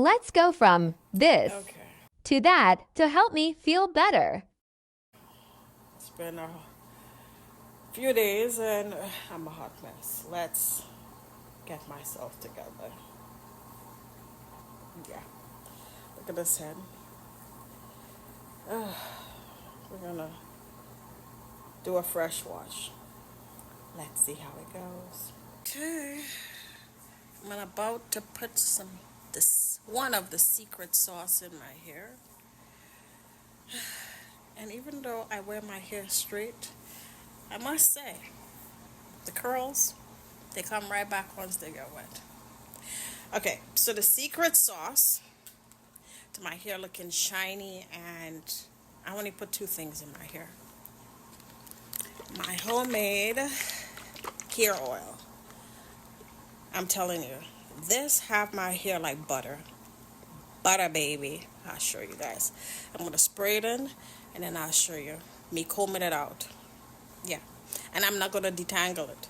Let's go from this to that to help me feel better. It's been a few days and I'm a hot mess. Let's get myself together. Yeah. Look at this head. We're gonna do a fresh wash. Let's see how it goes. Okay. I'm about to put one of the secret sauce in my hair. And even though I wear my hair straight, I must say, the curls, they come right back once they get wet. Okay, so the secret sauce to my hair looking shiny, and I only put two things in my hair. My homemade hair oil. I'm telling you, this have my hair like butter. Butter, baby. I'll show you guys. I'm going to spray it in, and then I'll show you me combing it out. Yeah, and I'm not going to detangle it.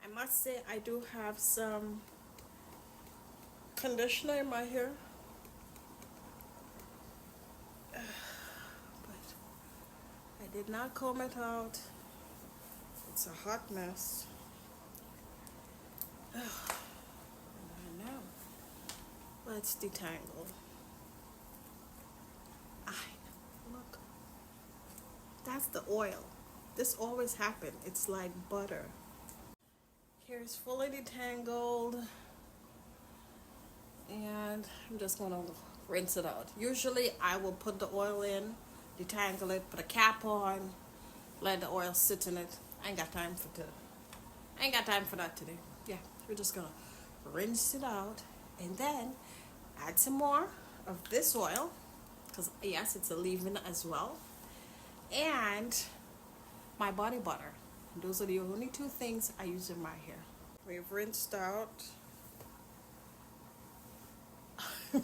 I must say I do have some conditioner in my hair. But I did not comb it out. It's a hot mess. I know. Let's detangle. Look. That's the oil. This always happens. It's like butter. Hair is fully detangled. And I'm just going to rinse it out. Usually I will put the oil in, detangle it, put a cap on, let the oil sit in it. I ain't got time for that today. Yeah, we're just going to rinse it out and then add some more of this oil, because yes, it's a leave-in as well, and my body butter. Those are the only two things I use in my hair. We've rinsed out. I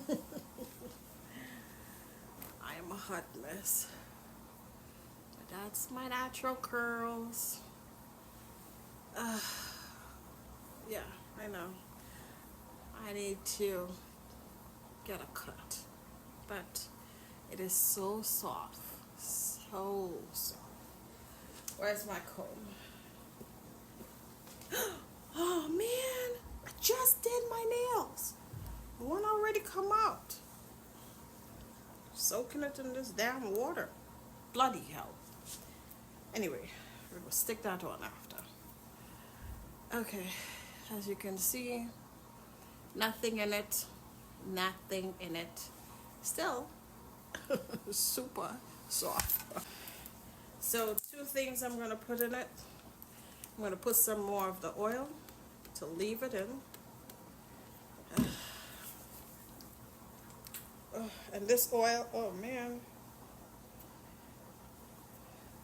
am a hot mess, but that's my natural curls. Yeah, I know. I need to get a cut, but it is so soft, so soft. Where's my comb? Oh man, I just did my nails. One already come out. Soaking it in this damn water. Bloody hell. Anyway, we will stick that on after. Okay, as you can see, nothing in it. Nothing in it. Still super soft. So two things I'm going to put in it. I'm going to put some more of the oil to leave it in. And this oil, oh man,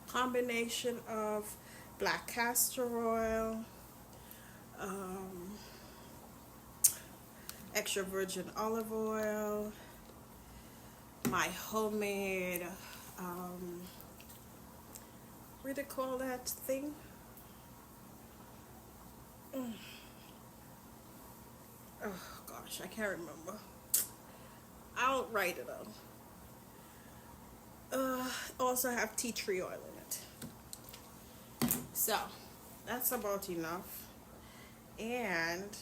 combination of black castor oil, extra virgin olive oil, my homemade, what do they call that thing? Oh gosh, I can't remember. I'll write it out. Also have tea tree oil in it. So that's about enough. And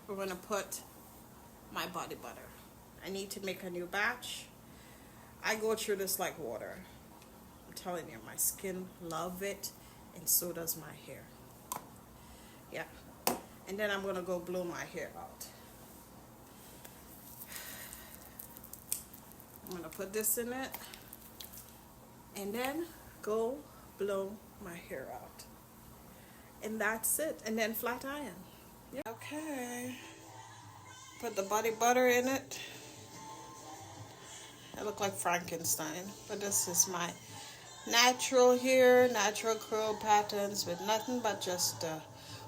we're gonna put my body butter. I need to make a new batch. I go through this like water. I'm telling you, my skin love it, and so does my hair. Yeah. And then I'm gonna go blow my hair out. I'm gonna put this in it and then go blow my hair out. And that's it. And then flat iron. Yeah. Okay. Put the body butter in it. I look like Frankenstein. But this is my natural hair, natural curl patterns with nothing but just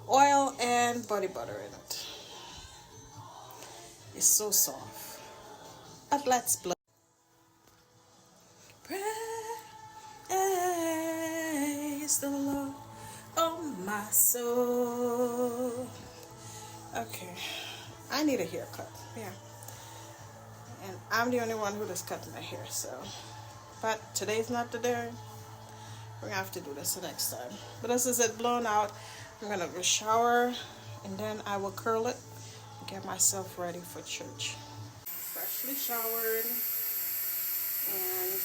oil and body butter in it. It's so soft. But let's blow. Praise the Lord, oh my soul. Okay, I need a haircut. Yeah. And I'm the only one who does cut my hair, so. But today's not the day. We're gonna have to do this the next time. But this is it blown out. I'm gonna go shower and then I will curl it and get myself ready for church. Freshly showered and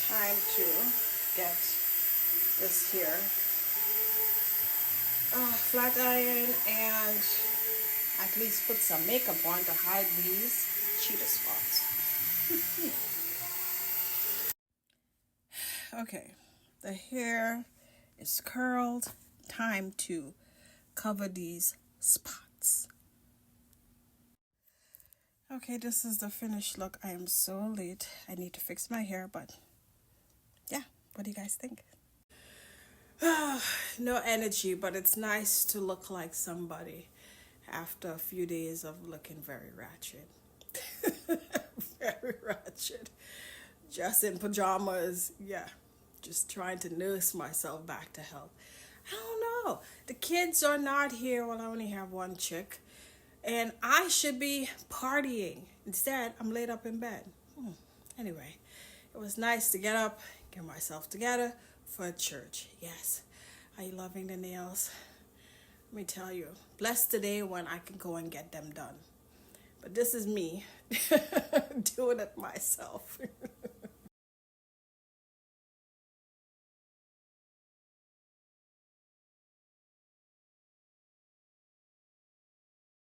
time to get this here flat iron and at least put some makeup on to hide these cheetah spots. Okay, the hair is curled. Time to cover these spots. Okay, this is the finished look. I am so late. I need to fix my hair, but yeah, what do you guys think? No energy, but it's nice to look like somebody after a few days of looking very ratchet. Very ratchet. Just in pajamas, yeah. Just trying to nurse myself back to health. I don't know. The kids are not here. Well, I only have one chick. And I should be partying. Instead, I'm laid up in bed. Anyway, it was nice to get up, get myself together for church. Yes. Are you loving the nails? Let me tell you, blessed the day when I can go and get them done. But this is me doing it myself.